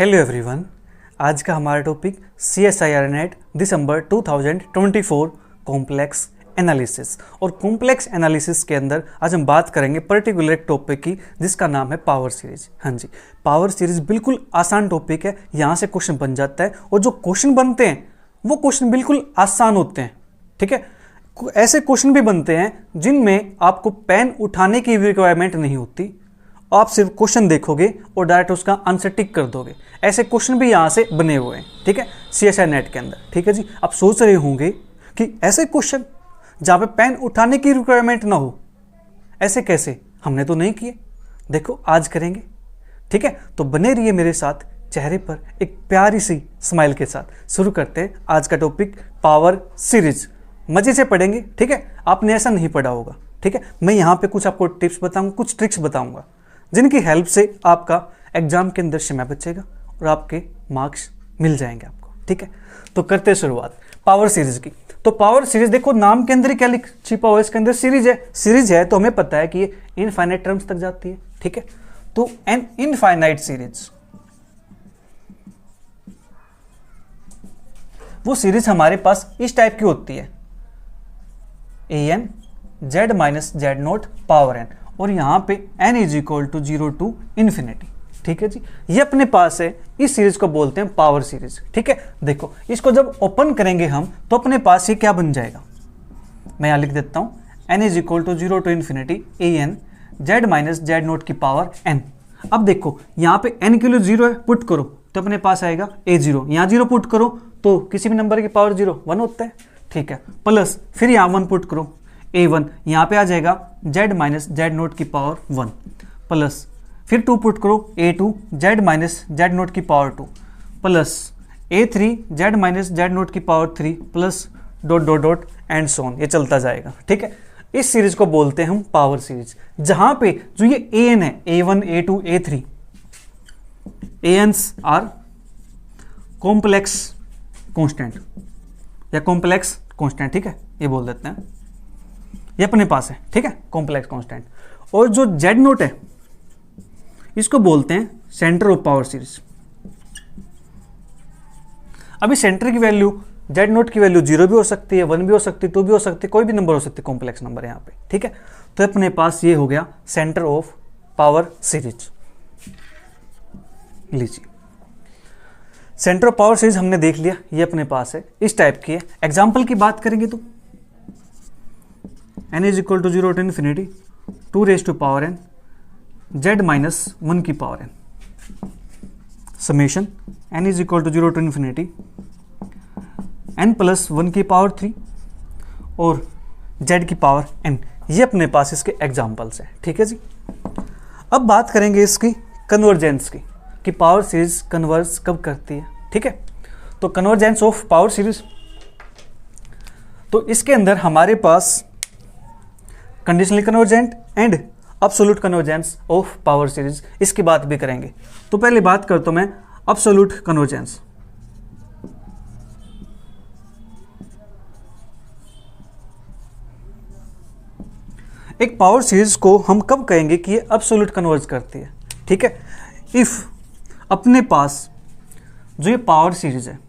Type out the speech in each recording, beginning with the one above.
Hello everyone. आज का हमारा टॉपिक CSIR नेट दिसंबर 2024 कॉम्प्लेक्स एनालिसिस। और कॉम्प्लेक्स एनालिसिस के अंदर आज हम बात करेंगे पर्टिकुलर एक टॉपिक की जिसका नाम है पावर सीरीज। हाँ जी, पावर सीरीज बिल्कुल आसान टॉपिक है। यहाँ से क्वेश्चन बन जाता है और जो क्वेश्चन बनते हैं वो क्वेश्चन बिल्कुल आसान होते हैं। ठीक है, ऐसे क्वेश्चन भी बनते हैं जिनमें आपको पेन उठाने की रिक्वायरमेंट नहीं होती, आप सिर्फ क्वेश्चन देखोगे और डायरेक्ट उसका आंसर टिक कर दोगे। ऐसे क्वेश्चन भी यहाँ से बने हुए हैं। ठीक है, CSIR नेट के अंदर। ठीक है जी, आप सोच रहे होंगे कि ऐसे क्वेश्चन जहाँ पे पेन उठाने की रिक्वायरमेंट ना हो, ऐसे कैसे? हमने तो नहीं किए। देखो आज करेंगे। ठीक है, तो बने रहिए मेरे साथ, चेहरे पर एक प्यारी सी स्माइल के साथ। शुरू करते हैं आज का टॉपिक पावर सीरीज। मजे से पढ़ेंगे। ठीक है, आपने ऐसा नहीं पढ़ा होगा। ठीक है, मैं यहाँ पे कुछ आपको टिप्स बताऊंगा, कुछ ट्रिक्स बताऊंगा जिनकी हेल्प से आपका एग्जाम के अंदर समय बचेगा और आपके मार्क्स मिल जाएंगे आपको। ठीक है, तो करते हैं शुरुआत पावर सीरीज की। तो पावर सीरीज देखो, नाम के अंदर ही क्या छिपा हुआ है, इसके अंदर सीरीज है। सीरीज है तो हमें पता है कि ये इनफाइनाइट टर्म्स तक जाती है। ठीक है, तो एन इनफाइनाइट सीरीज, वो सीरीज हमारे पास इस टाइप की होती है, an z minus Z nought power n, और यहां पे n is equal to 0 to infinity. ठीक है जी, ये अपने पास है। इस सीरीज को बोलते हैं पावर सीरीज। ठीक है, देखो इसको जब ओपन करेंगे हम तो अपने पास ये क्या बन जाएगा, मैं यहां लिख देता हूं, n is equal to 0 to infinity an z minus Z note की पावर n। अब देखो यहां पे n के लिए 0 है, पुट करो तो अपने पास आएगा a0। यहां 0 पुट करो तो किसी भी नंबर की पावर 0 1 होता है। ठीक है, प्लस फिर यहां 1 पुट करो, a1 यहाँ पे आ जाएगा z माइनस जेड नोट की पावर 1, प्लस फिर 2 पुट करो a2 z minus Z note की power 2, plus a3 z minus Z note की power 3, plus dot dot dot and so on, ये चलता जाएगा। ठीक है, इस सीरीज को बोलते हैं हम पावर सीरीज, जहां पे जो ये an है a1 a2 a3 ans are complex constant या कॉम्प्लेक्स कॉन्स्टेंट। ठीक है, ये बोल देते हैं, ये अपने पास है। ठीक है, कॉम्प्लेक्स कांस्टेंट। और जो जेड नोट है इसको बोलते हैं सेंटर ऑफ पावर सीरीज। अभी सेंटर की वैल्यू, जेड नोट की वैल्यू 0 भी हो सकती है, 1 भी हो सकती है, 2 भी हो सकती है, कोई भी नंबर हो सकती है, कॉम्प्लेक्स नंबर यहाँ पे। ठीक है, तो अपने पास ये हो गया सेंटर ऑफ पावर सीरीज। लीजिए, सेंटर ऑफ पावर सीरीज हमने देख लिया, ये अपने पास है, इस टाइप की है। एग्जाम्पल की बात करेंगे तो n is equal to 0 to infinity 2 raise to power n z minus 1 की power n, summation n is equal to 0 to infinity n plus 1 की पावर 3 और z की पावर n। ये अपने पास इसके एग्जाम्पल्स हैं। ठीक है जी, अब बात करेंगे इसकी कन्वर्जेंस की, कि पावर सीरीज कन्वर्ज कब करती है। ठीक है, तो कन्वर्जेंस ऑफ पावर सीरीज, तो इसके अंदर हमारे पास conditionally convergent and absolute convergence of power series, इसकी बात भी करेंगे। तो पहले बात करता हूं मैं अब्सोल्यूट कन्वर्जेंस। एक पावर सीरीज को हम कब कहेंगे कि ये अब्सोल्यूट कन्वर्ज करती है। ठीक है, इफ अपने पास जो ये पावर सीरीज है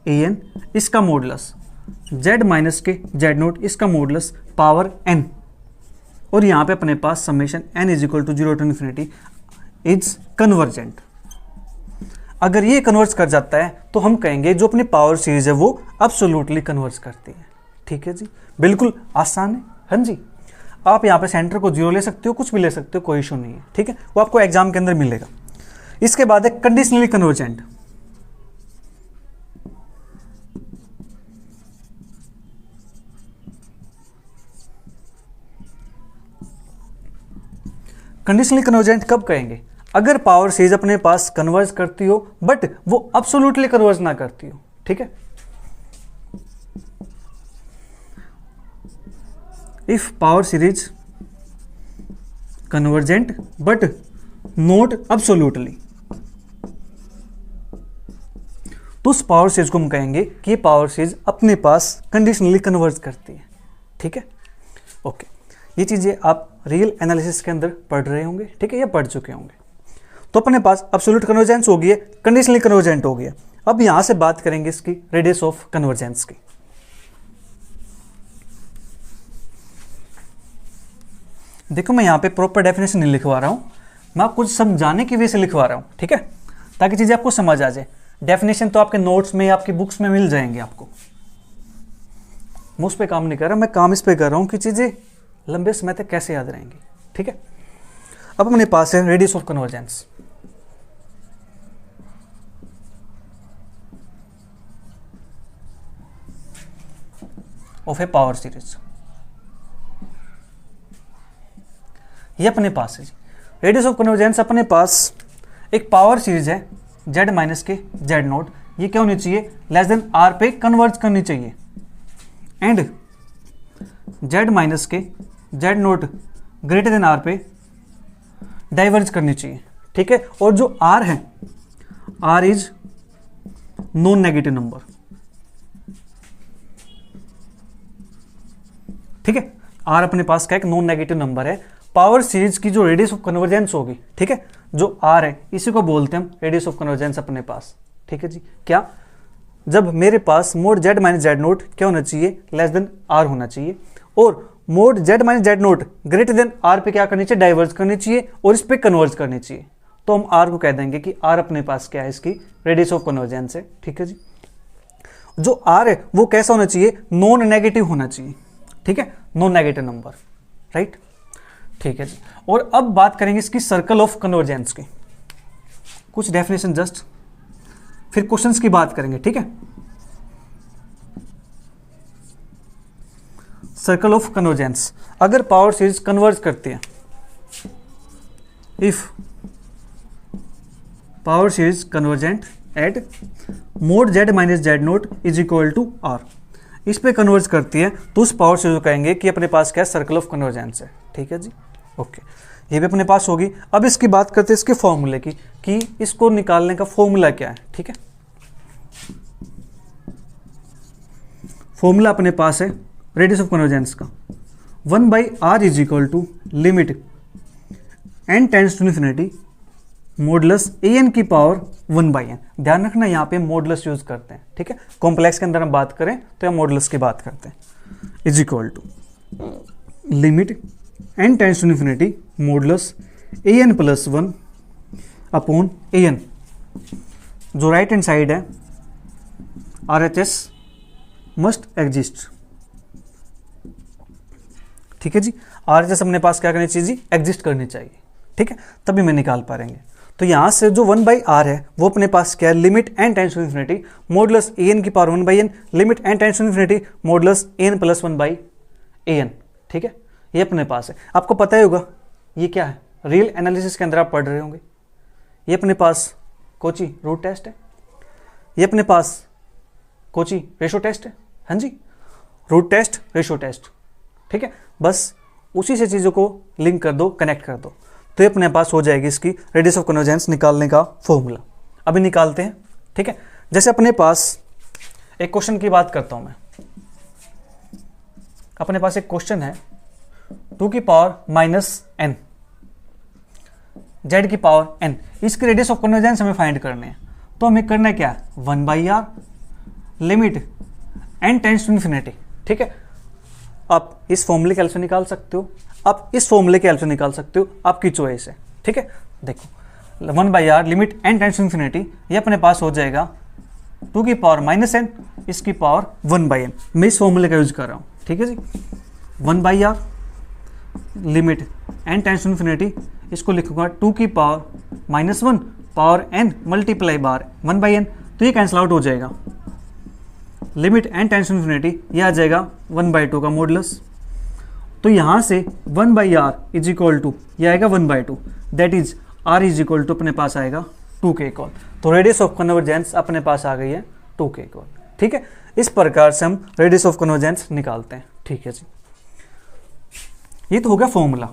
an, इसका मॉडुलस z माइनस के जेड नोट, इसका मॉडुलस पावर n, और यहाँ पे अपने पास summation n is equal to 0 to infinity is convergent. अगर ये कन्वर्ज कर जाता है तो हम कहेंगे जो अपनी पावर सीरीज है वो अब्सोल्युटली कन्वर्ज करती है। ठीक है जी, बिल्कुल आसान है। हाँ जी, आप यहाँ पे सेंटर को 0 ले सकते हो, कुछ भी ले सकते हो, कोई इशू नहीं है। ठीक है, वो आपको एग्जाम के अंदर मिलेगा। इसके बाद है कंडीशनली कन्वर्जेंट। कंडीशनली कन्वर्जेंट कब कहेंगे, अगर पावर सीरीज अपने पास कन्वर्ज करती हो बट वो अब्सोल्युटली कन्वर्ज ना करती हो। ठीक है, if power series convergent but not absolutely, तो उस पावर सीरीज को हम कहेंगे कि ये पावर सीरीज अपने पास कंडीशनली कन्वर्ज करती है। ठीक है, ओके, ये चीज़ें आप रियल एनालिसिस के अंदर पढ़ रहे होंगे। ठीक है, या पढ़ चुके होंगे। तो अपने पास एब्सोल्यूट कन्वर्जेंस हो गई है, कंडीशनली कन्वर्जेंट हो गया। अब यहां से बात करेंगे इसकी रेडियस ऑफ कन्वर्जेंस की। देखो मैं यहां पे प्रॉपर डेफिनेशन नहीं लिखवा रहा हूं, मैं आपको समझाने की वजह से लिखवा रहा हूं, ठीक है, ताकि चीजें आपको समझ आ जाए। डेफिनेशन तो आपके नोट्स में, आपकी बुक्स में मिल जाएंगे आपको। मैं उस पर काम नहीं कर रहा, मैं काम इस पे कर रहा हूं कि चीजें लंबे समय तक कैसे याद रहेंगी, ठीक है। अब अपने पास है radius of convergence. Of A power series, ये अपने पास है जी। रेडियस ऑफ कन्वर्जेंस अपने पास एक पावर सीरीज है z माइनस के z नोट, ये क्या होनी चाहिए, लेस देन r पे कन्वर्ज करनी चाहिए, एंड z माइनस के z note greater than r पे डाइवर्ज करनी चाहिए, ठीक है। और जो r है, r is non negative number, ठीक है। r अपने पास का एक नॉन नेगेटिव नंबर है। पावर सीरीज की जो रेडियस ऑफ कन्वर्जेंस होगी, ठीक है, जो r है, इसी को बोलते हैं हम रेडियस ऑफ कन्वर्जेंस अपने पास, ठीक है जी। क्या, जब मेरे पास mod z minus Z naught क्या होना चाहिए, लेस देन r होना चाहिए, और mod z minus Z naught greater than r पे क्या करनी चाहिए, डाइवर्ज करनी चाहिए और इस पे कन्वर्ज करनी चाहिए। तो हम r को कह देंगे कि r अपने पास क्या है, इसकी रेडियस ऑफ कन्वर्जेंस है, ठीक है जी। जो r है वो कैसा होना चाहिए, नॉन नेगेटिव होना चाहिए, ठीक है, नॉन नेगेटिव नंबर, राइट, ठीक है जी। और अब बात करेंगे इसकी सर्कल ऑफ कन्वर्जेंस की, कुछ डेफिनेशन जस्ट, फिर क्वेश्चंस की बात करेंगे, ठीक है। सर्कल ऑफ कन्वर्जेंस, अगर पावर सीरीज कन्वर्ज करती है, if power series convergent at mod z minus Z nought is equal to r, इस पे कन्वर्ज करती है, तो उस पावर सीरीज को कहेंगे कि अपने पास क्या है, सर्कल ऑफ कन्वर्जेंस है, ठीक है जी, ओके। ये भी अपने पास होगी। अब इसकी बात करते हैं इसके फॉर्मूले की, कि इसको निकालने का फॉर्मूला क्या है, ठीक है। फॉर्मूला अपने पास है रेडियस ऑफ कन्वर्जेंस का 1/r is equal to limit n tends to infinity modulus an की पावर 1/n। ध्यान रखना यहाँ पे मॉडुलस यूज करते हैं, ठीक है। कॉम्प्लेक्स के अंदर हम बात करें तो हम मॉडुलस की बात करते हैं, is equal to limit n tends to infinity modulus an plus 1 upon an। जो राइट हैंड साइड है RHS मस्ट एग्जिस्ट, ठीक है जी। RHS अपने पास क्या करनी चाहिए जी, एग्जिस्ट करनी चाहिए, ठीक है, तभी मैं निकाल पाएंगे। तो यहां से जो 1/r है वो अपने पास क्या है, limit n tends to infinity modulus an की power 1/n, limit n tends to infinity modulus an plus 1/an, ठीक है। ये अपने पास है, आपको पता ही होगा ये क्या है, रियल एनालिसिस के अंदर आप पढ़ रहे होंगे। ये अपने पास कोची रूट टेस्ट है, ये अपने पास कोची रेशो टेस्ट है, हाँ जी, रूट टेस्ट रेशो टेस्ट, ठीक है। बस उसी से चीज़ों को लिंक कर दो, कनेक्ट कर दो, तो ये अपने पास हो जाएगी इसकी रेडियस ऑफ कन्वर्जेंस निकालने का फॉर्मूला। अभी निकालते हैं, ठीक है। जैसे अपने पास एक क्वेश्चन की बात करता हूं मैं, अपने पास एक क्वेश्चन है 2 की पावर माइनस n z की पावर n, इसकी रेडियस ऑफ कन्वर्जेंस हमें फाइंड करने हैं। तो हमें करना है क्या, 1/r limit n tends to infinity, ठीक है। आप इस फॉर्मूले के हेल्प से निकाल सकते हो, आप इस फॉर्मूले के हेल्प से निकाल सकते हो, आपकी चॉइस है, ठीक है। देखो 1/r limit n tends to infinity, ये अपने पास हो जाएगा 2 की पावर माइनस n, इसकी पावर 1/n। मैं इस फॉर्मूले का यूज कर रहा हूँ, ठीक है जी। 1/r limit n tends to infinity, इसको लिखूंगा 2 की power minus 1 power n multiply बार 1/n, तो ये कैंसिल आउट हो जाएगा। Limit n tends to infinity, ये आ जाएगा 1/2 का मॉडुलस। तो यहाँ से 1/r इज इक्वल टू, ये आएगा 1/2, that is r is equal to अपने पास आएगा 2k इक्वल। तो रेडियस ऑफ कन्वर्जेंस अपने पास आ गई है 2k इक्वल, ठीक है। इस प्रकार से हम रेडियस ऑफ कन्वर्जेंस निकालते हैं, ठीक है जी। ये तो हो गया फॉर्मूला,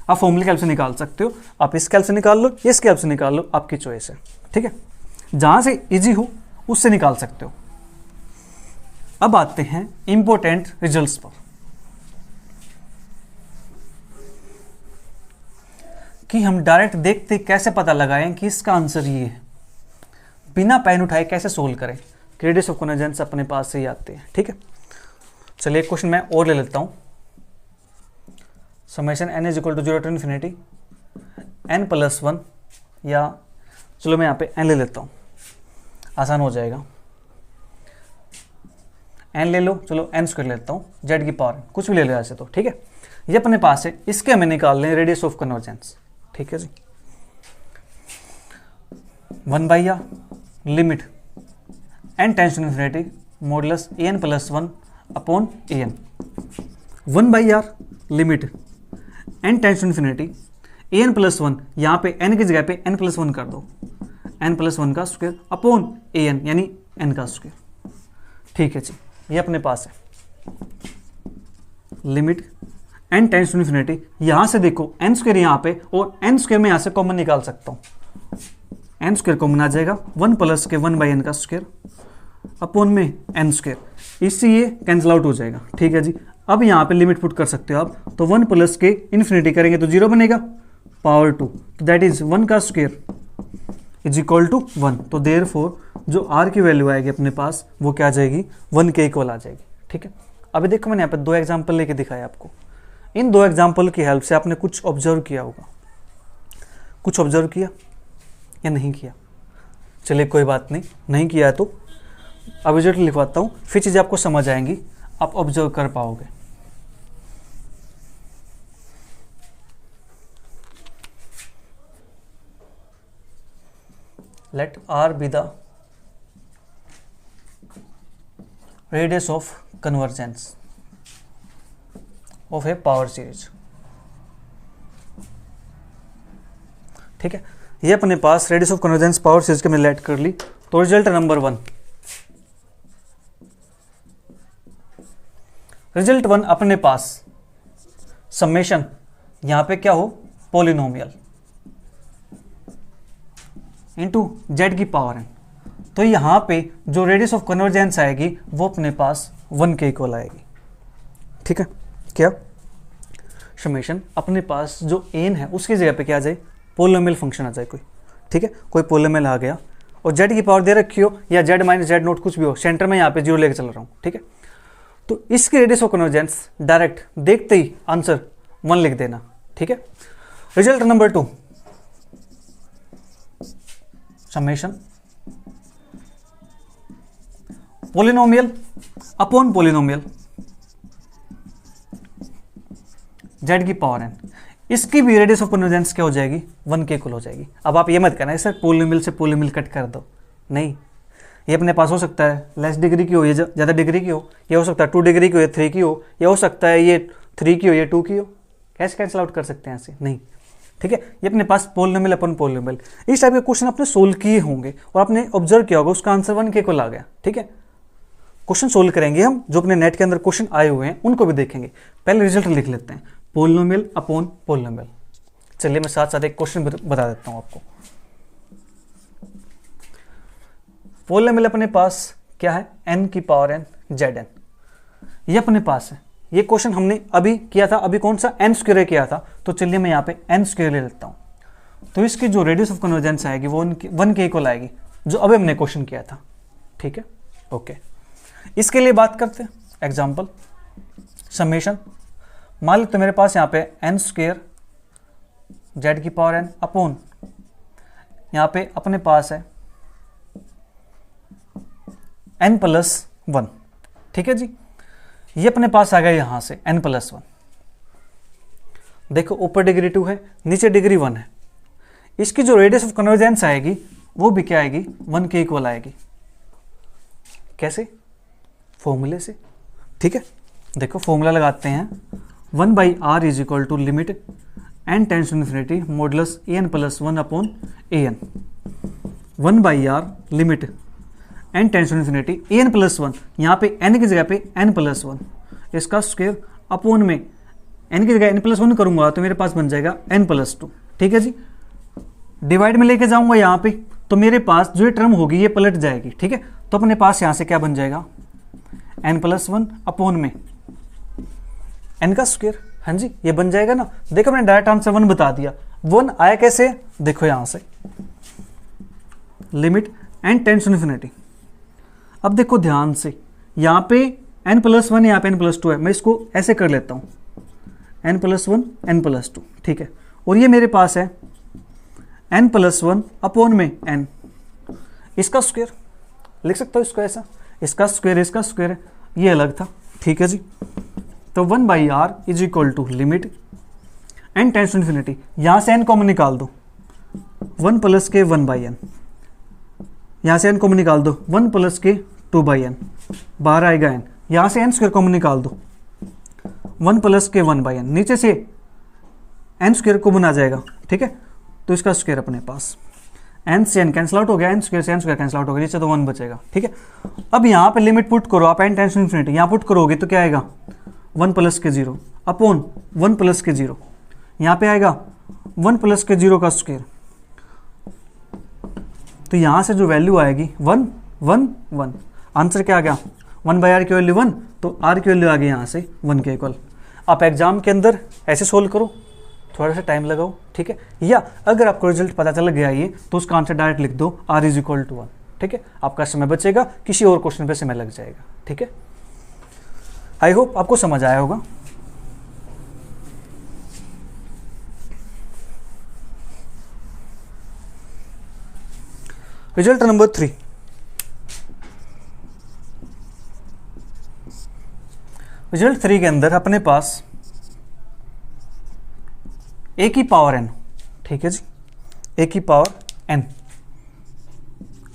आप फॉर्मूले के हेल्प से निकाल सकते हो, आप इसके हेल्प से निकाल लो, इसके हेल्प से निकाल लो, आपकी चॉइस है, ठीक है। जहां से इजी हो उससे निकाल सकते हो। अब आते हैं इंपॉर्टेंट रिजल्ट्स पर, कि हम डायरेक्ट देखते कैसे पता लगाएं कि इसका आंसर ये है, बिना पेन उठाए कैसे सोल्व करें। रेडियस ऑफ कन्वर्जेंस अपने पास से ही आते हैं। ठीक है, चलिए एक क्वेश्चन मैं और ले लेता हूँ। Summation n is equal to 0 to infinity n plus 1, या चलो मैं यहाँ पे n ले लेता हूँ, आसान हो जाएगा। n ले लो, चलो n स्क्वायर ले लेता हूँ, z की पावर कुछ भी ले लो ऐसे तो। ठीक है, ये अपने पास है, इसके हमें निकाल लें रेडियस ऑफ कन्वर्जेंस। ठीक है जी, 1/r limit n tends to infinity modulus an plus 1 upon an। 1/r limit n tends to infinity an plus 1, यहाँ पे n की जगह पे n प्लस 1 कर दो, n प्लस 1 का स्क्वायर अपॉन an यानी n का स्क्वायर। ठीक है जी, ये अपने पास है limit n tends to infinity, यहां से देखो n स्क्वायर यहाँ पे और n स्क्वायर में यहां से कॉमन निकाल सकता हूं, n स्क्वायर कॉमन आ जाएगा, 1 प्लस के 1/n का स्क्वायर अपॉन में n स्क्वायर, इससे ये कैंसिल आउट हो जाएगा। ठीक है जी, अब यहाँ पे लिमिट पुट कर सकते हो आप, तो 1 प्लस के इन्फिनिटी करेंगे तो 0 बनेगा, पावर 2 दैट इज 1 का स्क्वायर इज इक्वल टू 1। तो देयरफॉर जो r की वैल्यू आएगी अपने पास वो क्या आ जाएगी, 1 के इक्वल आ जाएगी। ठीक है, अभी देखो मैंने यहाँ पे 2 एग्जाम्पल लेके दिखाया आपको, इन 2 एग्जाम्पल की हेल्प से आपने कुछ ऑब्जर्व किया होगा, कुछ ऑब्जर्व किया या नहीं किया? चलिए कोई बात नहीं, नहीं किया है तो अब रिजल्ट लिखवाता हूँ, फिर चीज़ें आपको समझ आएंगी, आप ऑब्जर्व कर पाओगे। Let r be the radius of convergence of a power series। ठीक है, ये अपने पास radius of convergence power series के मैंने लेट कर ली, तो रिजल्ट नंबर 1, रिजल्ट 1 अपने पास समेशन, यहां पे क्या हो, पॉलिनोमियल इंटू जेड की पावर n, तो यहां पे जो रेडियस ऑफ कन्वर्जेंस आएगी वो अपने पास 1 के इक्वल आएगी। ठीक है, क्या समेशन अपने पास जो n है उसकी जगह पे क्या आ जाए, पोलिनोमियल फंक्शन आ जाए कोई। ठीक है, कोई पोलिनोमियल आ गया और z की पावर दे रखी हो या z माइनस z नोट कुछ भी हो, सेंटर में यहाँ पे 0 लेके चल रहा हूँ। ठीक है, तो इसकी रेडियस ऑफ कन्वर्जेंस डायरेक्ट देखते ही आंसर 1 लिख देना। ठीक है, result number 2 summation polynomial upon polynomial z की पावर n, इसकी भी रेडियस ऑफ कन्वर्जेंस क्या हो जाएगी, 1 के इक्वल हो जाएगी। अब आप ये मत करना सर पोलिनोमियल से पोलिनोमियल कट कर दो, नहीं, ये अपने पास हो सकता है लेस डिग्री की हो, ये ज़्यादा डिग्री की हो, ये हो सकता है 2 डिग्री की हो, ये 3 की हो, ये हो सकता है ये 3 की हो, ये 2 की हो, कैसे कैंसिल आउट कर सकते हैं ऐसे, नहीं। ठीक है, ये अपने पास पोलिनोमियल अपन पोलिनोमियल, इस टाइप के क्वेश्चन आपने सोल्व किए होंगे और आपने ऑब्जर्व किया होगा, उसका आंसर 1 के इक्वल आ गया। ठीक है, क्वेश्चन सोल्व करेंगे हम, जो अपने नेट के अंदर क्वेश्चन आए हुए हैं उनको भी देखेंगे। पहले रिजल्ट लिख लेते हैं, पोलिनोमियल अपॉन पोलिनोमियल। चलिए मैं साथ साथ एक क्वेश्चन बता देता हूँ आपको। पोलिनोमियल अपने पास क्या है, n की पावर n zn, ये अपने पास है। ये क्वेश्चन हमने अभी किया था, अभी कौन सा n स्क्वायर किया था, तो चलिए मैं यहाँ पे n स्क्वायर ले लेता हूँ, तो इसकी जो रेडियस ऑफ कन्वर्जेंस आएगी वो 1 के इक्वल आएगी, जो अभी हमने क्वेश्चन किया था। ठीक है, ओके, इसके लिए बात करते हैं एग्जाम्पल समेशन। मान लो तो मेरे पास यहाँ पे n स्क्वायर z की पावर n अपॉन यहाँ पे अपने पास है n प्लस 1। ठीक है जी, ये अपने पास आ गया यहाँ से n प्लस 1, देखो ऊपर डिग्री 2 है, नीचे डिग्री 1 है, इसकी जो रेडियस ऑफ कन्वर्जेंस आएगी वो भी क्या आएगी, 1 के इक्वल आएगी। कैसे, फॉर्मूले से। ठीक है, देखो फॉर्मूला लगाते हैं, 1/r is equal to limit n tends to infinity modulus an plus 1 upon an। 1/r limit n tends to infinity an plus 1, यहाँ पे n की जगह पे n प्लस 1, इसका स्क्वायर अपॉन में n की जगह n प्लस 1 करूंगा तो मेरे पास बन जाएगा n प्लस 2। ठीक है जी, डिवाइड में लेके जाऊंगा यहाँ पे तो मेरे पास जो ये टर्म होगी ये पलट जाएगी। ठीक है, तो अपने पास यहाँ से क्या बन जाएगा, n प्लस 1 अपॉन में n का स्क्वायर हाँ जी, ये बन जाएगा ना। देखो मैंने डायरेक्ट आंसर 1 बता दिया। 1 आया कैसे, देखो यहां से limit n tends to infinity. अब देखो ध्यान से, यहाँ पे n+1 यहाँ पे n+2 है, मैं इसको ऐसे कर लेता हूँ n+1 n+2, ठीक है। और ये मेरे पास है n+1 अपॉन में n, इसका स्क्वायर लिख सकता हूँ इसको ऐसा, इसका स्क्वायर है, ये अलग था, ठीक है जी। तो 1/r is equal to limit n tends to infinity, यहाँ से n कॉमन निकाल दो 1 + के 1/n, यहाँ से n कॉमन निकाल दो 1 + के 2/n, बाहर आएगा n, यहाँ से n स्क्वायर कॉमन निकाल दो 1 + के 1/n, नीचे से n स्क्वायर कॉमन आ जाएगा, ठीक है। तो इसका स्क्वायर अपने पास n से n कैंसिल आउट हो गया, n स्क्वायर से n स्क्वायर कैंसिल आउट हो गया, नीचे तो 1 बचेगा, ठीक है। अब यहाँ पे लिमिट पुट करो आप n टेंड्स टू इन्फिनिटी, यहाँ पुट करोगे तो क्या आएगा 1 + के 0 अपॉन 1 + के 0, यहाँ पे आएगा 1 + के 0 का स्क्वायर। तो यहाँ से जो वैल्यू आएगी 1 1 1, आंसर क्या आ गया 1/r की वैल्यू 1, तो r की वैल्यू आ गई यहाँ से 1 के इक्वल। आप एग्जाम के अंदर ऐसे सोल्व करो, थोड़ा सा टाइम लगाओ, ठीक है। या अगर आपको रिजल्ट पता चल गया ये, तो उसका आंसर डायरेक्ट लिख दो r = 1, ठीक है। आपका समय बचेगा, किसी और क्वेश्चन पे समय लग जाएगा, ठीक है। आई होप आपको समझ आया होगा। रिजल्ट नंबर 3, रिजल्ट 3 के अंदर अपने पास a की पावर n, ठीक है जी, a की पावर n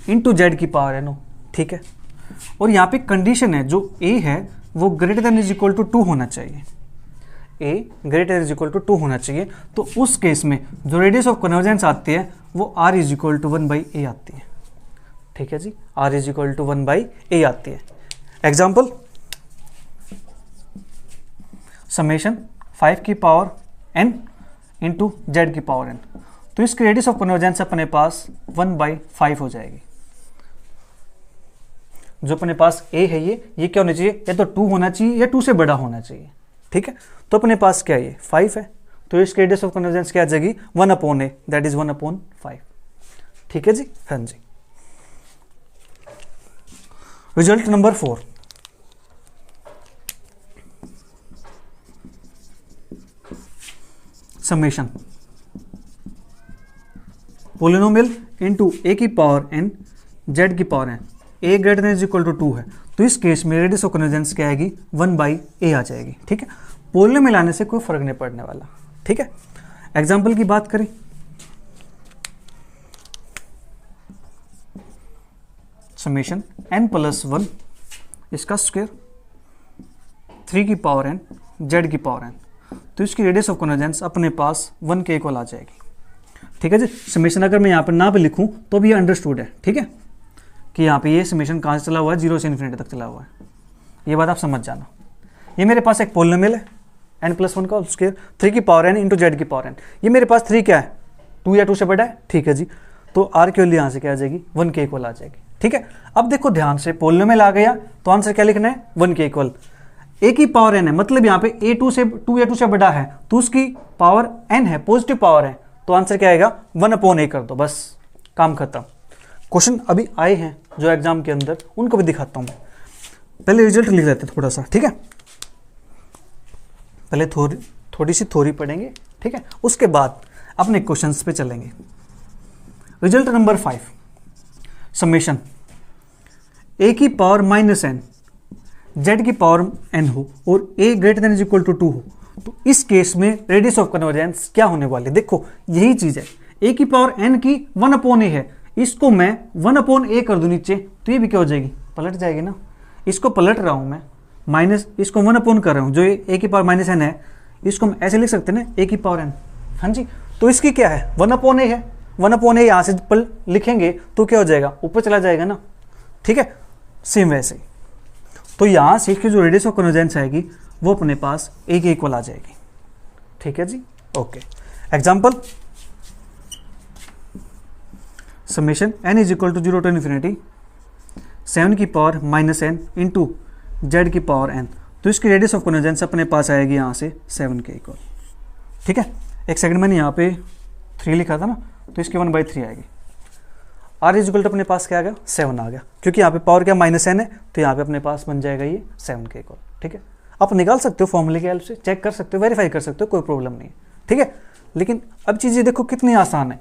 इंटू z की पावर n हो, ठीक है। और यहाँ पे कंडीशन है, जो a है वो greater than is equal to 2 होना चाहिए, a greater than is equal to 2 होना चाहिए। तो उस केस में जो रेडियस ऑफ कन्वर्जेंस आती है वो r = 1/a आती है, ठीक है जी, r = 1/a आती है। एग्जाम्पल, समेशन 5 की पावर n इंटू z की पावर n, तो इसकी रेडियस ऑफ कन्वर्जेंस अपने पास 1/5 हो जाएगी। जो अपने पास a है ये क्या होना चाहिए, या तो 2 होना चाहिए या 2 से बड़ा होना चाहिए, ठीक है। तो अपने पास क्या है, ये 5 है, तो इसकी रेडियस ऑफ कन्वर्जेंस क्या आ जाएगी 1/a, दैट इज 1/5, ठीक है जी, हाँ जी। Result number 4, summation polynomial into a की पावर n z की power n, a greater than is equal to 2 है, तो इस केस में रेडियस ऑफ कन्वर्जेंस क्या आएगी 1/a आ जाएगी, ठीक है। पोलिनोमियल आने से कोई फर्क नहीं पड़ने वाला, ठीक है। एग्जाम्पल की बात करें, समेशन n+1 इसका स्क्वायर 3 की पावर n z की पावर n, तो इसकी रेडियस ऑफ कन्वर्जेंस अपने पास 1 के इक्वल आ जाएगी, ठीक है जी। समेशन अगर मैं यहाँ पर ना भी लिखूँ तो भी अंडरस्टूड है, ठीक है, कि यहाँ पे ये समेशन कहाँ से चला हुआ है, 0 से इन्फिनिटी तक चला हुआ है, ये बात आप समझ जाना। ये मेरे पास एक पोलिनोमियल है n+1 का स्क्वायर 3 की पावर n इंटू z की पावर n, ये मेरे पास 3 क्या है 2 या 2 से बड़ा है, ठीक है जी। तो r की वैल्यू यहाँ से क्या आ जाएगी 1 के इक्वल आ जाएगी, ठीक है। अब देखो ध्यान से, पोलिनोमियल आ गया तो आंसर क्या लिखना है 1 के इक्वल, a की पावर n है, मतलब यहाँ पे a 2 या 2 से बड़ा है, तो उसकी पावर n है, पॉजिटिव पावर है, तो आंसर क्या आएगा 1/a कर दो, बस काम खत्म। क्वेश्चन अभी आए हैं जो एग्जाम के अंदर, उनको भी दिखाता हूँ मैं। पहले रिजल्ट लिख लेते हैं थोड़ा सा, ठीक है। पहले थोड़ी सी थ्योरी पढ़ेंगे, ठीक है, उसके बाद अपने क्वेश्चंस पे चलेंगे। रिजल्ट नंबर 5, समेशन a की पावर -n z की पावर n हो और a greater than is equal to 2 हो, तो इस केस में रेडियस ऑफ कन्वर्जेंस क्या होने वाली है, देखो यही चीज है, a की पावर n की 1/a है, इसको मैं 1/a कर दूं नीचे, तो ये भी क्या हो जाएगी पलट जाएगी ना, इसको पलट रहा हूं मैं, माइनस इसको 1 कर रहा हूं, जो ये a की पावर -n है इसको हम ऐसे लिख सकते हैं ना a की पावर n, हाँ जी। तो इसकी क्या है 1/a है, 1/a यहाँ से लिखेंगे तो क्या हो जाएगा ऊपर चला जाएगा ना, ठीक है। सेम वैसे ही, तो यहाँ से इसकी जो रेडियस ऑफ कन्वर्जेंस आएगी वो अपने पास a के इक्वल आ जाएगी, ठीक है जी, okay. Example, summation n = 0 to ∞ 7 की पावर -n इंटू z की पावर n, तो इसकी रेडियस ऑफ कन्वर्जेंस अपने पास आएगी यहाँ से 7 के इक्वल। ठीक है, एक सेकंड मैंने यहाँ पे 3 लिखा था ना, तो इसकी 1/3 आएगी। आर इज इक्वल टू अपने पास क्या आ गया, 7 आ गया, क्योंकि यहाँ पे पावर क्या -n है, तो यहाँ पे अपने पास बन जाएगा ये 7 के इक्वल। ठीक है, आप निकाल सकते हो फॉर्मूले की हेल्प से, चेक कर सकते हो, वेरीफाई कर सकते हो, कोई प्रॉब्लम नहीं है। ठीक है, लेकिन अब चीज़ें देखो कितनी आसान है।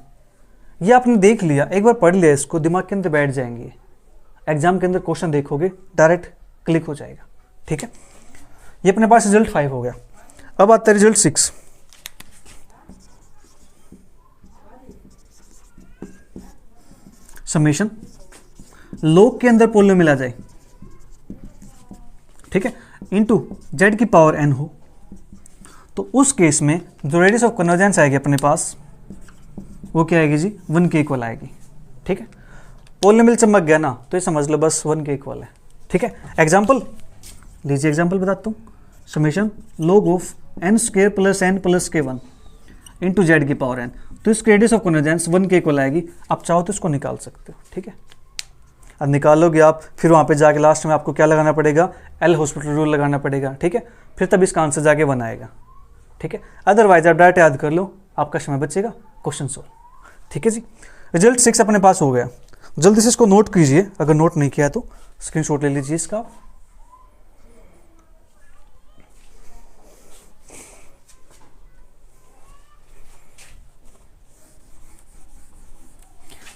ये आपने देख लिया, एक बार पढ़ लिया, इसको दिमाग के अंदर बैठ जाएंगे, एग्जाम के अंदर क्वेश्चन देखोगे डायरेक्ट क्लिक हो जाएगा। ठीक है, ये अपने पास रिजल्ट 5 हो गया। अब आता है रिजल्ट 6। समेशन लॉग के अंदर पॉलिनोमियल आ जाए, ठीक है, इनटू जेड की पावर n हो, तो उस केस में जो रेडियस ऑफ कन्वर्जेंस आएगी अपने पास वो क्या आएगी जी, 1 के इक्वल आएगी। ठीक है, पॉलिनोमियल चमक गया ना, तो ये समझ लो बस 1 के इक्वल है। ठीक है, एग्जाम्पल लीजिए, एग्जाम्पल बताता हूँ। Summation log of n² + n + k1 into Z की पावर n, तो इसकी रेडियस ऑफ कन्वर्जेंस 1 के इक्वल आएगी। आप चाहो तो इसको निकाल सकते हो। ठीक है, अब निकालोगे आप, फिर वहाँ पे जाके लास्ट में आपको क्या लगाना पड़ेगा, एल हॉस्पिटल रूल लगाना पड़ेगा। ठीक है, फिर तब इसका आंसर जाके 1 आएगा। ठीक है, अदरवाइज आप डायरेक्ट याद कर लो, आपका समय बचेगा, क्वेश्चन सोल्व। ठीक है जी, रिजल्ट 6 अपने पास हो गया। जल्दी से इसको नोट कीजिए, अगर नोट नहीं किया तो स्क्रीनशॉट ले लीजिए इसका।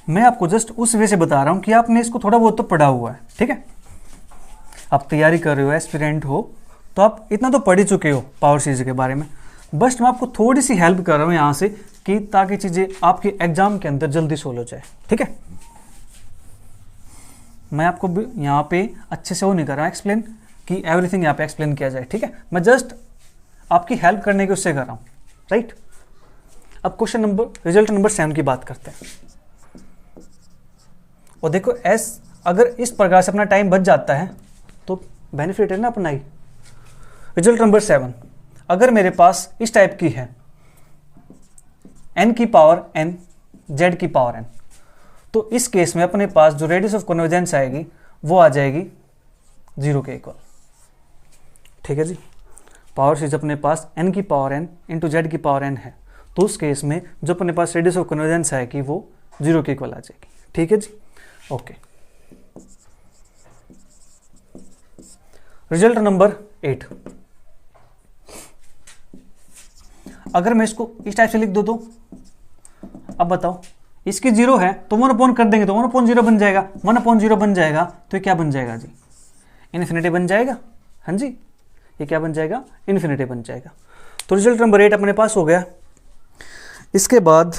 मैं आपको जस्ट उस वे से बता रहा हूं कि आपने इसको थोड़ा बहुत तो पढ़ा हुआ है। ठीक है, आप तैयारी कर रहे हो, एस्पिरेंट हो, तो आप इतना तो पढ़ ही चुके हो पावर सीरीज के बारे में। बस मैं आपको थोड़ी सी हेल्प कर रहा हूं यहां से, कि ताकि चीजें आपके एग्जाम के अंदर जल्दी सोल्व हो जाए। ठीक है, मैं आपको यहाँ पे अच्छे से वो नहीं कर रहा एक्सप्लेन कि एवरीथिंग यहाँ पे एक्सप्लेन किया जाए। ठीक है, मैं जस्ट आपकी हेल्प करने के उससे कर रहा हूँ। राइट, अब क्वेश्चन नंबर रिजल्ट नंबर 7 की बात करते हैं। और देखो अगर इस प्रकार से अपना टाइम बच जाता है तो बेनिफिट है ना अपना ही। रिजल्ट नंबर 7, अगर मेरे पास इस टाइप की है n की पावर n z की पावर n, तो इस केस में अपने पास जो रेडियस ऑफ कन्वर्जेंस आएगी वो आ जाएगी 0 के इक्वल। ठीक है जी, पावर सीरीज अपने पास n की पावर n इंटू जेड की पावर n है, तो उस केस में जो अपने पास रेडियस ऑफ कन्वर्जेंस आएगी वो 0 के इक्वल आ जाएगी। ठीक है जी, ओके। रिजल्ट नंबर 8, अगर मैं इसको इस टाइप से लिख दूं तो अब बताओ, इसकी 0 है तो 1/0 कर देंगे तो 1/0 बन जाएगा, 1/0 बन जाएगा तो ये क्या बन जाएगा जी, इन्फिनिटी बन जाएगा। हाँ जी, ये क्या बन जाएगा, इन्फिनिटी बन जाएगा। तो रिजल्ट नंबर 8 अपने पास हो गया। इसके बाद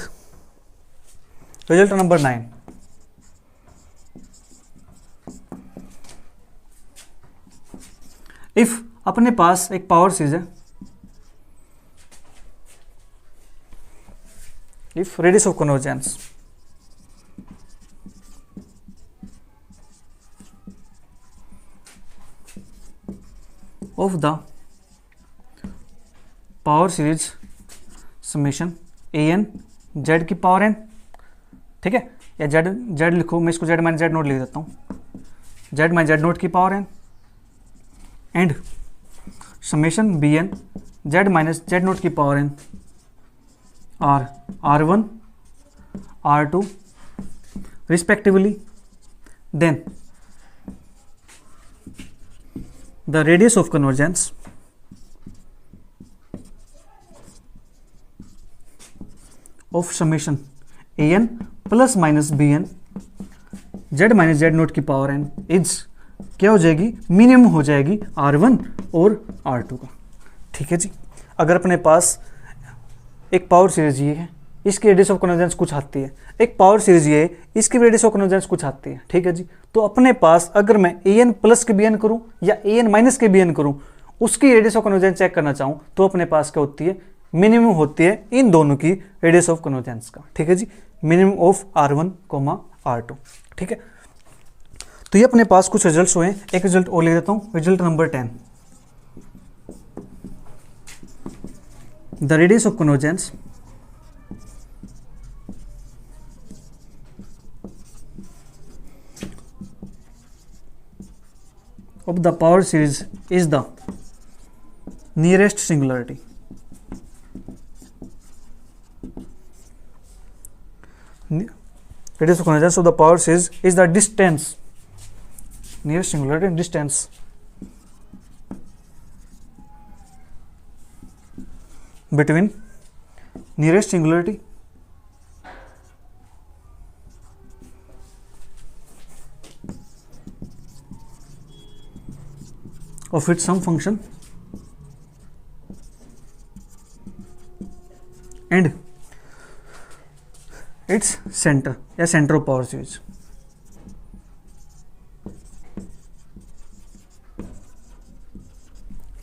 रिजल्ट नंबर 9, इफ अपने पास एक पावर सीरीज है, if radius of convergence of the power series summation an z की पावर n, ठीक है, या z लिखो, मैं इसको z - z नोट लिख देता हूँ, z - z नोट की power n and summation bn z - z naught की power n are r1 r2 respectively, then the radius of convergence of summation an plus minus bn z - z naught की power n is क्या हो जाएगी, minimum हो जाएगी r1 और r2 का। ठीक है जी, अगर अपने पास एक पावर सीरीज ये है, इसकी रेडियस ऑफ कन्वर्जेंस कुछ आती है, एक पावर सीरीज ये है, इसकी रेडियस ऑफ कन्वर्जेंस कुछ आती है। ठीक है जी, तो अपने पास अगर मैं an प्लस के bn करूं या an माइनस के bn करूं, उसकी रेडियस ऑफ कन्वर्जेंस चेक करना चाहूं तो अपने पास क्या होती है, मिनिमम होती है इन दोनों की रेडियस ऑफ कन्वर्जेंस का। ठीक है जी, मिनिमम ऑफ r1, r2। ठीक है, तो ये अपने पास कुछ रिजल्ट्स हुए। एक रिजल्ट और ले देता हूं, result number 10, the radius of convergence of the power series is the nearest singularity, radius of convergence of the power series is the distance, nearest singularity and distance between nearest singularity of its some function and its center या centre of power series.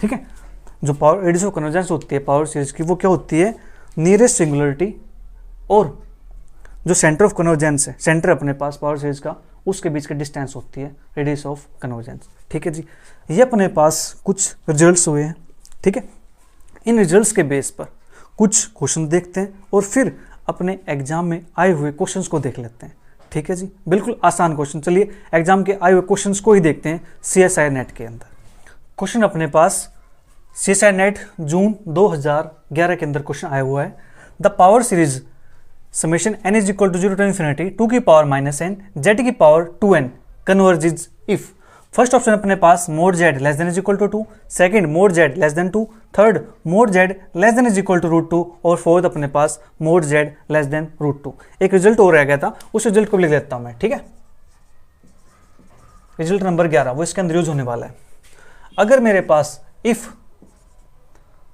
ठीक है, जो power radius of convergence होती है power series की वो क्या होती है, नियरेस्ट सिंगुलरिटी और जो सेंटर ऑफ कन्वर्जेंस है, सेंटर अपने पास पावर सीरीज का, उसके बीच का डिस्टेंस होती है रेडियस ऑफ कन्वर्जेंस। ठीक है जी, ये अपने पास कुछ रिजल्ट्स हुए हैं। ठीक है, इन रिजल्ट्स के बेस पर कुछ क्वेश्चन देखते हैं और फिर अपने एग्जाम में आए हुए क्वेश्चंस को देख लेते हैं। ठीक है जी, बिल्कुल आसान क्वेश्चन। चलिए एग्जाम के आए हुए क्वेश्चंस को ही देखते हैं CSIR नेट के अंदर। क्वेश्चन अपने पास CSIR नेट जून 2011 के अंदर क्वेश्चन आया हुआ है। The power series summation n is equal to 0 to infinity 2 की पावर -n z की power 2n converges if. First option अपने पास mod z less than is equal to 2, second mod z less than 2, third mod z less than is equal to √2 और fourth अपने पास mod z less than √2। एक result और रह गया था, उस रिजल्ट को लिख लेता हूं मैं। ठीक है, रिजल्ट नंबर 11 वो इसके अंदर यूज होने वाला है। अगर मेरे पास if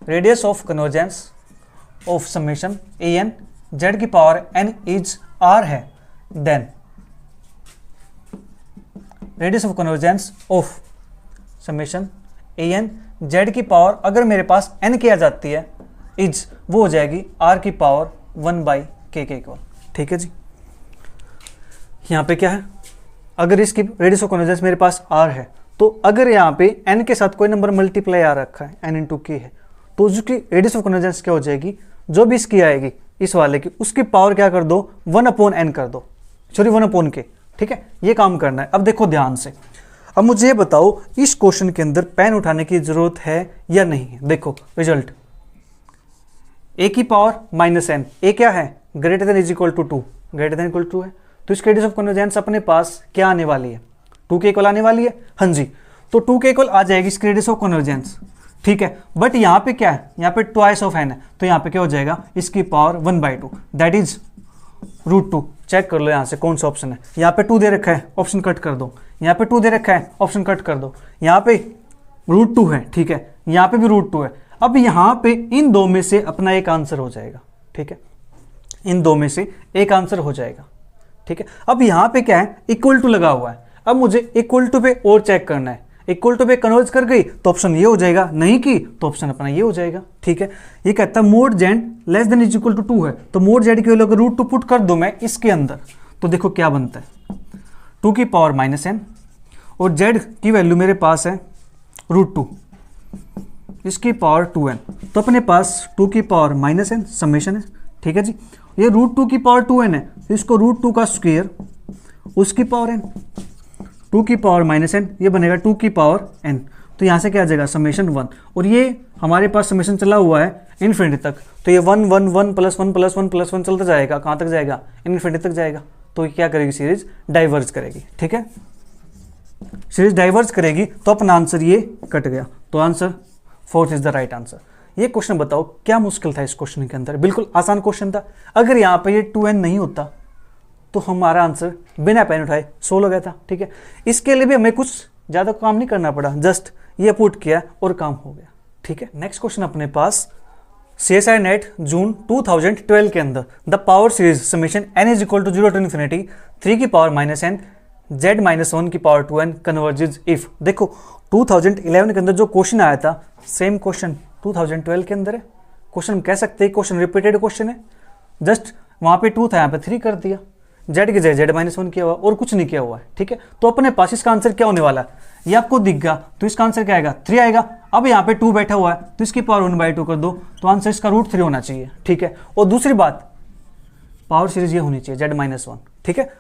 radius of convergence of summation an z की पावर n इज r है, then radius of convergence of summation an z की पावर अगर मेरे पास n की आ जाती है इज, वो हो जाएगी r की पावर 1/k के इक्वल। ठीक है जी, यहाँ पे क्या है, अगर इसकी रेडियस ऑफ कन्वर्जेंस मेरे पास r है तो अगर यहाँ पे n के साथ कोई नंबर मल्टीप्लाई आ रखा है n इंटू k है, तो उसकी रेडियस ऑफ कन्वर्जेंस क्या हो जाएगी, जो भी इसकी आएगी इस वाले की, उसकी पावर क्या कर दो 1/n कर दो, सॉरी 1/k। ठीक है, ये काम करना है। अब देखो ध्यान से, अब मुझे ये बताओ इस क्वेश्चन के अंदर पेन उठाने की जरूरत है या नहीं है। देखो रिजल्ट, a की पावर -n, a क्या है, greater than is equal to 2, greater than equal to 2 है, तो इसकी रेडियस ऑफ कन्वर्जेंस अपने पास क्या आने वाली है, 2 के इक्वल आने वाली है। हाँ जी, तो 2 के इक्वल आ जाएगी इसकी रेडियस ऑफ कन्वर्जेंस। ठीक है, बट यहाँ पे क्या है, यहाँ पे ट्वाइस ऑफ n है, तो यहाँ पे क्या हो जाएगा, इसकी पावर 1/2 दैट इज √2। चेक कर लो यहाँ से कौन सा ऑप्शन है, यहाँ पे 2 दे रखा है, ऑप्शन कट कर दो, यहाँ पे 2 दे रखा है, ऑप्शन कट कर दो, यहाँ पे √2 है। ठीक है, यहाँ पे भी √2 है। अब यहाँ पे इन दो में से अपना एक आंसर हो जाएगा। ठीक है, इन दो में से एक आंसर हो जाएगा। ठीक है, अब यहाँ पे क्या है, इक्वल टू लगा हुआ है। अब मुझे इक्वल टू पे और चेक करना है, इक्वल टू पे कन्वर्ज कर गई तो ऑप्शन ये हो जाएगा, नहीं की तो ऑप्शन अपना ये हो जाएगा। ठीक है, ये कहता है mod z less than is equal to 2 है, तो मोड z की वैल्यू अगर √2 पुट कर दो मैं इसके अंदर, तो देखो क्या बनता है, 2 की पावर -n और z की वैल्यू मेरे पास है √2, इसकी पावर 2n, तो अपने पास 2 की पावर -n समेशन है। ठीक है जी, ये √2 की पावर 2n है, तो इसको √2 का स्क्वायर उसकी पावर n, 2 की पावर -n, ये बनेगा 2 की पावर n, तो यहाँ से क्या आ जाएगा समेशन 1, और ये हमारे पास समेशन चला हुआ है इन्फिनिटी तक, तो ये 1 1 1 + 1 + 1 + 1 चलता जाएगा, कहाँ तक जाएगा, इन्फिनिटी तक जाएगा। तो ये क्या करेगी, सीरीज डाइवर्ज करेगी। ठीक है, सीरीज डाइवर्ज करेगी तो अपना आंसर ये कट गया, तो answer 4 is the right answer. ये क्वेश्चन बताओ क्या मुश्किल था इस क्वेश्चन के अंदर, बिल्कुल आसान क्वेश्चन था। अगर यहाँ पे ये 2n नहीं होता तो हमारा आंसर बिना पेन उठाए 16 हो गया था। ठीक है, इसके लिए भी हमें कुछ ज़्यादा काम नहीं करना पड़ा, जस्ट ये पुट किया और काम हो गया। ठीक है, नेक्स्ट क्वेश्चन अपने पास CSIR नेट जून 2012 के अंदर, the power series summation n is equal to 0 to infinity 3 की पावर -n z -1 की पावर 2n कन्वर्जेज इफ। देखो 2011 के अंदर जो क्वेश्चन आया था सेम क्वेश्चन 2012 के अंदर है। क्वेश्चन हम कह सकते हैं क्वेश्चन रिपीटेड क्वेश्चन है, जस्ट वहाँ पे 2 था, यहाँ पे 3 कर दिया, z की जगह z-1 किया हुआ और कुछ नहीं किया हुआ है। ठीक है, तो अपने पास इसका आंसर क्या होने वाला है, ये आपको दिख गया, तो इसका आंसर क्या आएगा 3 आएगा। अब यहाँ पे 2 बैठा हुआ है तो इसकी पावर 1/2 कर दो, तो आंसर इसका √3 होना चाहिए। ठीक है, और दूसरी बात पावर सीरीज ये होनी चाहिए z-1। ठीक है,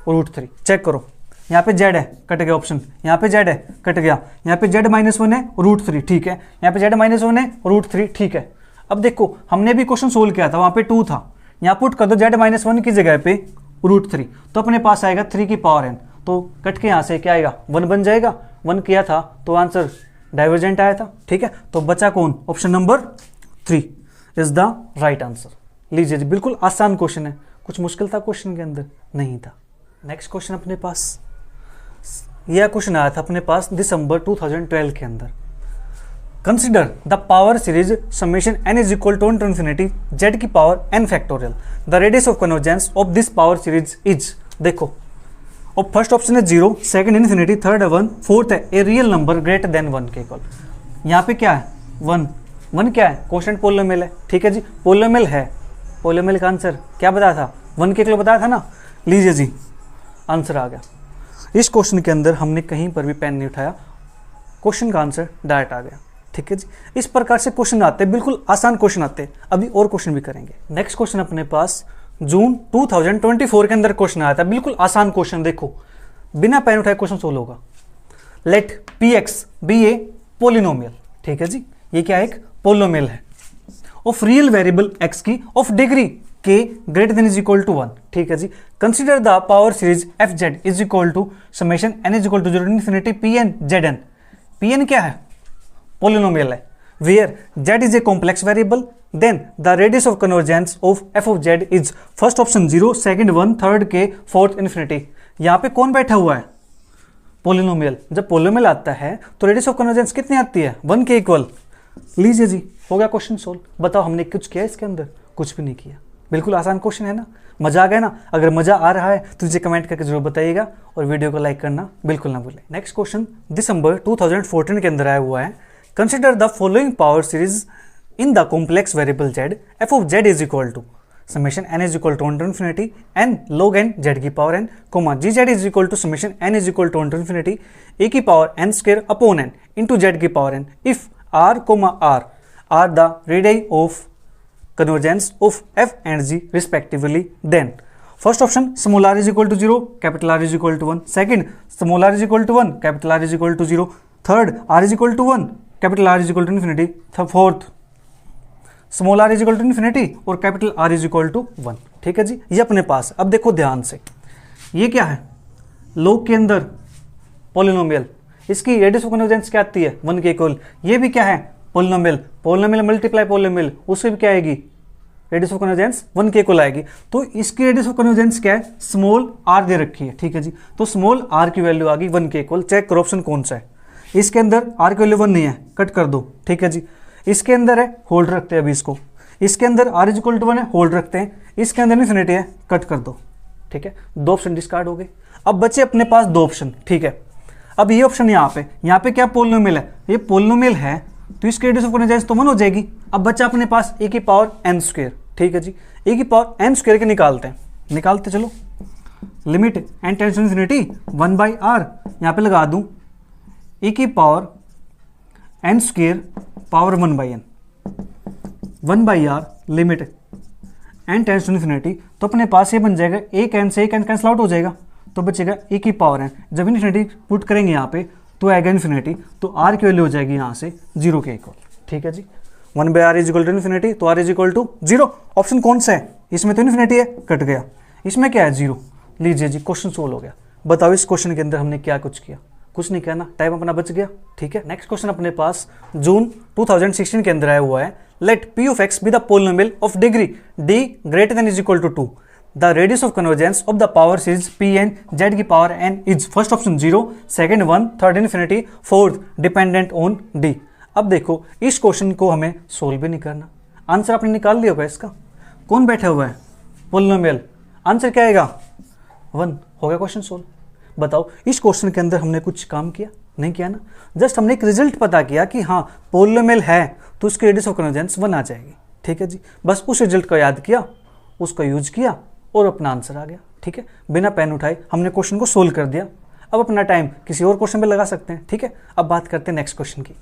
और √3 चेक करो, यहाँ पे z है, कट गया ऑप्शन, यहाँ पे z है, कट गया, यहाँ पे z -1 है √3, ठीक है, यहाँ पे z -1 है √3, ठीक है। अब देखो हमने भी क्वेश्चन सोल्व किया था, वहाँ पे 2 था, यहाँ पुट कर दो z -1 की जगह पे √3, तो अपने पास आएगा 3 की पावर n, तो कट के यहाँ से क्या आएगा 1 बन जाएगा, 1 किया था तो आंसर डाइवर्जेंट आया था, ठीक है। तो बचा कौन, option number 3 is the right answer. लीजिए जी, बिल्कुल आसान क्वेश्चन है, कुछ मुश्किल था क्वेश्चन के अंदर नहीं था। नेक्स्ट क्वेश्चन अपने पास, यह क्वेश्चन आया था अपने पास दिसंबर 2012 के अंदर। Consider the power series summation n is equal to infinity z की power n factorial, the radius of convergence of this power series is. देखो, और फर्स्ट ऑप्शन है 0, सेकंड इन्फिनिटी, थर्ड है 1, फोर्थ है a real number greater than 1 के equal. यहाँ पे क्या है 1 क्या है, कोशेंट पोलिनोमियल है, ठीक है जी, पोलिनोमियल है, पोलिनोमियल का आंसर क्या बताया था 1 के इक्वल बताया था ना। लीजिए जी, आंसर आ गया। इस क्वेश्चन के अंदर हमने कहीं पर भी पेन नहीं उठाया, क्वेश्चन का आंसर डायरेक्ट आ गया, ठीक है जी। इस प्रकार से क्वेश्चन आते हैं, बिल्कुल आसान क्वेश्चन आते हैं, अभी और क्वेश्चन भी करेंगे। नेक्स्ट क्वेश्चन अपने पास जून 2024 के अंदर क्वेश्चन आया था, बिल्कुल आसान क्वेश्चन, देखो बिना पेन उठाए क्वेश्चन सोल्व होगा। Let px be a polynomial, ठीक है जी, ये क्या एक पोलिनोमियल है ऑफ रियल वेरिएबल x की of degree k greater than is equal to 1, ठीक है जी। Consider the power series fz is equal to summation n is equal to 0 infinity pn zn। pn क्या है, पोलिनोमियल है, where z is a complex variable, then the radius of convergence of f of z is first option 0, second 1, third k, fourth infinity. यहाँ पे कौन बैठा हुआ है, polynomial. जब पोलिनोमियल आता है तो रेडियस ऑफ कन्वर्जेंस कितनी आती है 1 के इक्वल। लीजिए जी, हो गया क्वेश्चन सोल्व। बताओ हमने कुछ किया इसके अंदर, कुछ भी नहीं किया, बिल्कुल आसान क्वेश्चन है ना। मजा आ गया ना, अगर मजा आ रहा है तो मुझे कमेंट करके जरूर बताइएगा और वीडियो को लाइक करना बिल्कुल ना भूलें। नेक्स्ट क्वेश्चन दिसंबर 2014 के अंदर आया हुआ है। Consider the following power series in the complex variable z, f of z is equal to summation n is equal to infinity n log n z की power n, comma gz is equal to summation n is equal to infinity a की power n square upon n into z की power n if r, r are the radius of convergence of f and g respectively, then first option small r is equal to 0, capital R is equal to 1, second small r is equal to 1, capital R is equal to 0, third r is equal to 1, capital R is equal to infinity, fourth small r is equal to infinity और capital R is equal to 1, ठीक है जी। ये अपने पास, अब देखो ध्यान से, ये क्या है लॉग के अंदर पोलिनोमियल, इसकी रेडियस ऑफ कन्वर्जेंस क्या आती है 1 के इक्वल। ये भी क्या है पोलिनोमियल, पोलिनोमियल मल्टीप्लाई पोलिनोमियल, उससे भी क्या आएगी रेडियस ऑफ कन्वर्जेंस 1 के इक्वल आएगी। तो इसकी रेडियस ऑफ कन्वर्जेंस क्या है, स्मॉल r दे रखी है, ठीक है जी। तो स्मॉल r की वैल्यू आ गई 1 के इक्वल। चेक करो ऑप्शन कौन सा है, इसके अंदर r की वैल्यू 1 नहीं है, कट कर दो, ठीक है जी। इसके अंदर है, होल्ड रखते हैं अभी इसको, इसके अंदर r इज इक्वल टू 1 है, होल्ड रखते हैं, इसके अंदर इन्फिनिटी है, कट कर दो, ठीक है। 2 ऑप्शन डिस्कार्ड हो गए, अब बचे अपने पास 2 ऑप्शन, ठीक है। अब ये ऑप्शन यहाँ पे क्या पोलिनोमियल है, ये पोलिनोमियल है तो इसकी रेडियस ऑफ कन्वर्जेंस तो 1 हो जाएगी। अब बचा अपने पास a की पावर n स्क्वायर, ठीक है जी। a की पावर n स्क्वायर के निकालते हैं, निकालते चलो। Limit n tends to infinity 1/r, यहाँ पे लगा दूं a की power n square power 1/n, 1/r limit n tends to infinity, तो अपने पास ये बन जाएगा एक n से एक n कैंसिल आउट हो जाएगा, तो बचेगा a की पावर n। जब इन्फिनिटी पुट करेंगे यहाँ पे तो आएगा इन्फिनिटी, तो r की वैल्यू हो जाएगी यहाँ से 0 के इक्वल, ठीक है जी। 1/r is equal to infinity, तो r is equal to 0। Option कौन सा है, इसमें तो इन्फिनिटी है, कट गया, इसमें क्या है 0। लीजिए जी, क्वेश्चन सोल्व हो गया। बताओ इस क्वेश्चन के अंदर हमने क्या कुछ किया, कुछ नहीं किया ना, टाइम अपना बच गया, ठीक है। नेक्स्ट क्वेश्चन अपने पास जून 2016 के अंदर आया हुआ है। Let p of x be the polynomial of degree d greater than is equal to 2, the radius of convergence of the power series pn z की power n is first option 0, second 1, third infinity, fourth dependent on d। अब देखो इस question को हमें solve भी नहीं करना, answer आपने निकाल लिया होगा इसका। कौन बैठा हुआ है पोलिनोमियल, आंसर क्या आएगा 1, हो गया क्वेश्चन सोल्व। बताओ इस क्वेश्चन के अंदर हमने कुछ काम किया, नहीं किया ना, जस्ट हमने एक रिजल्ट पता किया कि हाँ पोलिनोमियल है तो उसकी रेडियस ऑफ कन्वर्जेंस 1 आ जाएगी, ठीक है जी। बस उस रिजल्ट को याद किया, उसका यूज किया और अपना आंसर आ गया, ठीक है। बिना पेन उठाए हमने क्वेश्चन को सोल्व कर दिया। अब अपना टाइम किसी और क्वेश्चन पे लगा सकते हैं, ठीक है। अब बात करते हैं नेक्स्ट क्वेश्चन की।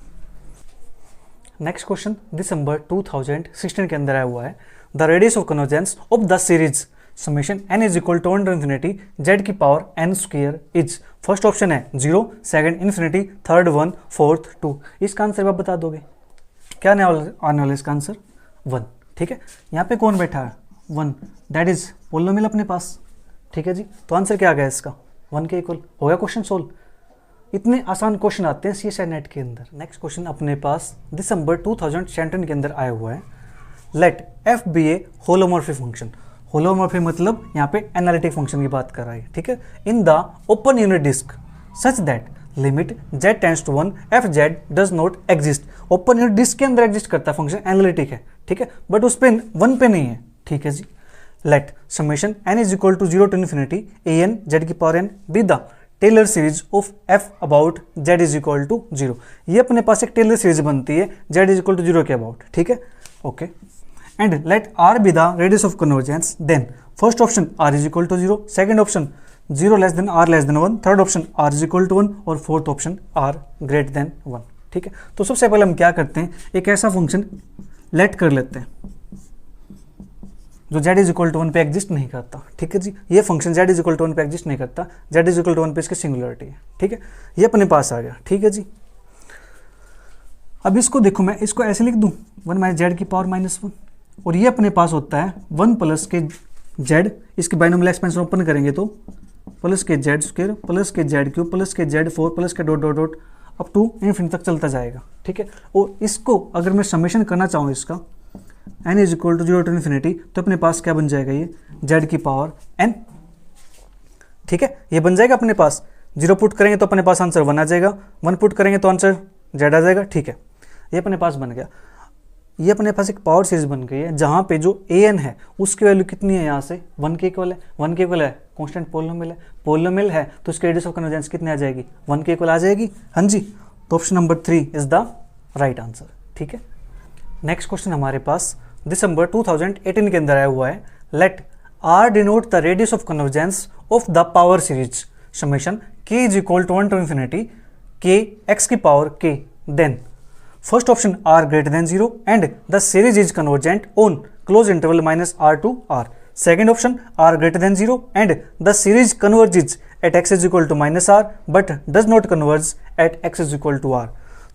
नेक्स्ट क्वेश्चन दिसंबर 2016 के अंदर आया हुआ है। The radius of convergence of the series summation n is equal to 1 to infinity z की power n square is, first option है 0, सेकंड इन्फिनिटी, थर्ड 1, फोर्थ 2। इसका आंसर आप बता दोगे, क्या आने वाला इसका आंसर 1। ठीक है, यहाँ पे कौन बैठा है 1, दैट इज पोलिनोमियल अपने पास। ठीक है जी, तो आंसर क्या आ गया इसका 1 के इक्वल। हो गया क्वेश्चन सोल्व। इतने आसान क्वेश्चन आते हैं CSI नेट के अंदर। नेक्स्ट क्वेश्चन अपने पास दिसंबर 2017 के अंदर आया हुआ है। लेट f बी ए होलोमॉर्फी फंक्शन। होलोमॉर्फी मतलब यहाँ पे एनालिटिक फंक्शन की बात कर रहा है। ठीक है, in the open unit disc such that limit z tends to 1 F Z does not exist. Open unit disc के अंदर एग्जिस्ट करता है फंक्शन, एनालिटिक है। ठीक है, बट उस पे 1 पे नहीं है। ठीक है जी, let summation n is equal to 0 to infinity an z की power n be the Taylor series of f about z is equal to 0। ये अपने पास एक टेलर सीरीज बनती है z इज इक्वल टू 0 के अबाउट। ठीक है, okay, and let r be the radius of convergence, then first option r is equal to 0, second option 0 less than r less than 1, third option r is equal to 1 और fourth option r greater than 1। ठीक है, तो सबसे पहले हम क्या करते हैं, एक ऐसा फंक्शन लेट कर लेते हैं जो z इज इक्वल टू 1 पे एग्जिस्ट नहीं करता। ठीक है जी, ये function z is equal to 1 पे एग्जिस्ट नहीं करता, z इज इक्वल टू 1 पे इसकी सिंगुलरिटी है। ठीक है, ये अपने पास आ गया। ठीक है जी, अब इसको देखो, मैं इसको ऐसे लिख दूं 1 माइनस जेड की पावर -1, और ये अपने पास होता है 1 प्लस के जेड, इसकी बाइनोमियल एक्सपेंशन ओपन करेंगे तो प्लस के जेड स्क्वायर प्लस के जेड क्यूब प्लस के जेड 4 प्लस के dot dot dot up to infinity तक चलता जाएगा। ठीक है, और इसको अगर मैं समेशन करना चाहूँ इसका n is equal to 0 to infinity, तो अपने पास क्या बन जाएगा, ये z की पावर n। ठीक है, ये बन जाएगा अपने पास। 0 पुट करेंगे तो अपने पास आंसर 1 आ जाएगा, 1 पुट करेंगे तो आंसर z आ जाएगा। ठीक है, ये अपने पास बन गया। ये अपने पास एक पावर सीरीज बन गई है जहाँ पे जो an है उसकी वैल्यू कितनी है, यहाँ से 1 के इक्वल है। 1 के इक्वल है, कॉन्स्टेंट पोलिनोमियल है, पोलिनोमियल है तो उसकी रेडियस ऑफ कन्वर्जेंस कितनी आ जाएगी, 1 के इक्वल आ जाएगी। हाँ जी, तो option number 3 is the right answer. ठीक है, नेक्स्ट क्वेश्चन हमारे पास दिसंबर 2018 के अंदर आया हुआ है। Let r denote the radius of convergence of the power series summation k is equal to 1 to infinity k x की power k, then first option r greater than 0 and the series is convergent on close interval minus r to r। Second option r greater than 0 and the series converges at x is equal to -r but does not converge at x is equal to r।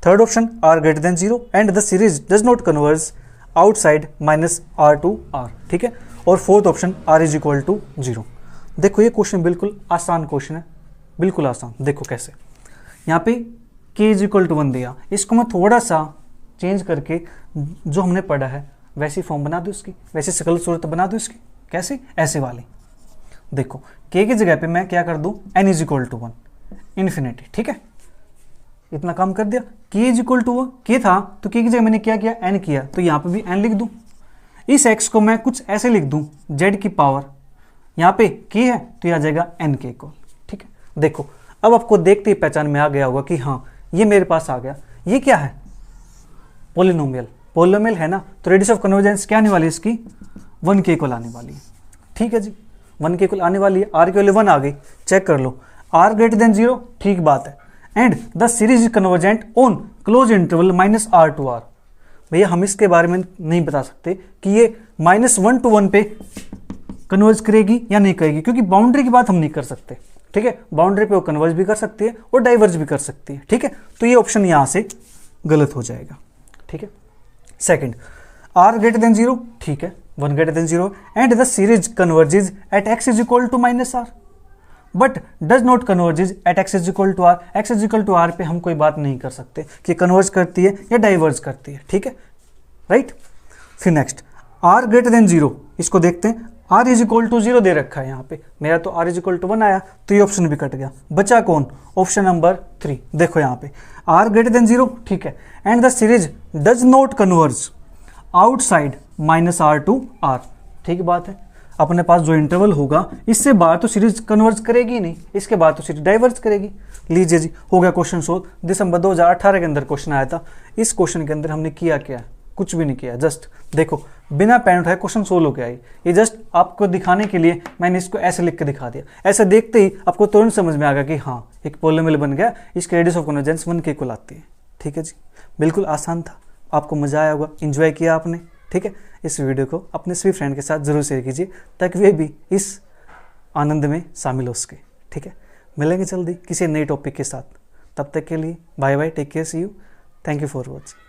Third option r greater than 0 and the series does not converge outside -r to r। ठीक है, और fourth option r is equal to 0। देखो ये question बिल्कुल आसान question है, बिल्कुल आसान। देखो कैसे, यहाँ पे k इज इक्वल टू 1 दिया, इसको मैं थोड़ा सा चेंज करके जो हमने पढ़ा है वैसी फॉर्म बना दूँ इसकी, वैसी शकल सूरत बना दूँ इसकी। कैसे, ऐसे वाली। देखो k की जगह पे मैं क्या कर दूँ, n is equal to 1 infinity. ठीक है, इतना काम कर दिया। k is equal to k था तो k की जगह मैंने क्या किया, n किया, तो यहाँ पे भी n लिख दूँ। इस x को मैं कुछ ऐसे लिख दूँ, z की पावर, यहाँ पे k है तो ये आ जाएगा n के इक्वल। ठीक है, देखो अब आपको देखते ही पहचान में आ गया होगा कि हाँ ये मेरे पास आ गया। ये क्या है, पोलिनोमियल। पोलिनोमियल है ना, तो रेडियस ऑफ कन्वर्जेंस क्या आने वाली है इसकी, 1 के इक्वल आने वाली है। ठीक है जी, 1 के इक्वल आने वाली है। r की वैल्यू 1 आ गई, चेक कर लो। r ग्रेटर देन 0, ठीक बात है, and the series is convergent on close interval -r to r। भैया हम इसके बारे में नहीं बता सकते कि ये -1 टू 1 पे कन्वर्ज करेगी या नहीं करेगी, क्योंकि बाउंड्री की बात हम नहीं कर सकते। ठीक है, बाउंड्री पे वो कन्वर्ज भी कर सकती है और डाइवर्ज भी कर सकती है। ठीक है, तो ये ऑप्शन यहाँ से गलत हो जाएगा। ठीक है, सेकंड r ग्रेटर देन 0, ठीक है, 1 greater than 0 and the series converges at x is equal to -r but does not converges at x is equal to r। x is equal to r पे हम कोई बात नहीं कर सकते कि कन्वर्ज करती है या डाइवर्ज करती है। ठीक है, राइट। फिर नेक्स्ट r ग्रेटर देन 0, इसको देखते हैं। r इज इक्वल टू 0 दे रखा है यहाँ पे, मेरा तो r इज इक्वल टू 1 आया, तो ये ऑप्शन भी कट गया। बचा कौन, ऑप्शन नंबर 3। देखो यहाँ पे r ग्रेटर देन 0, ठीक है, and the series does not converge outside -r to r। ठीक बात है, अपने पास जो इंटरवल होगा इससे बाहर तो सीरीज कन्वर्ज करेगी नहीं, इसके बाद तो सीरीज डाइवर्ज करेगी। लीजिए जी, हो गया क्वेश्चन सोल्व। दिसंबर 2018 के अंदर क्वेश्चन आया था। इस क्वेश्चन के अंदर हमने किया क्या, कुछ भी नहीं किया, जस्ट देखो बिना पेन उठाए क्वेश्चन सोल्व हो गया। ये जस्ट आपको दिखाने के लिए मैंने इसको ऐसे लिख के दिखा दिया। ऐसे देखते ही आपको तुरंत समझ में आ गया कि हाँ एक पोलिनोमियल बन गया, इसकी रेडियस ऑफ कन्वर्जेंस 1 के इक्वल आती है। ठीक है जी, बिल्कुल आसान था, आपको मजा आया होगा, एंजॉय किया आपने। ठीक है, इस वीडियो को अपने सभी फ्रेंड के साथ ज़रूर शेयर कीजिए ताकि वे भी इस आनंद में शामिल हो सके। ठीक है, मिलेंगे जल्दी किसी नए टॉपिक के साथ। तब तक के लिए bye bye, take care, see you, thank you for watching.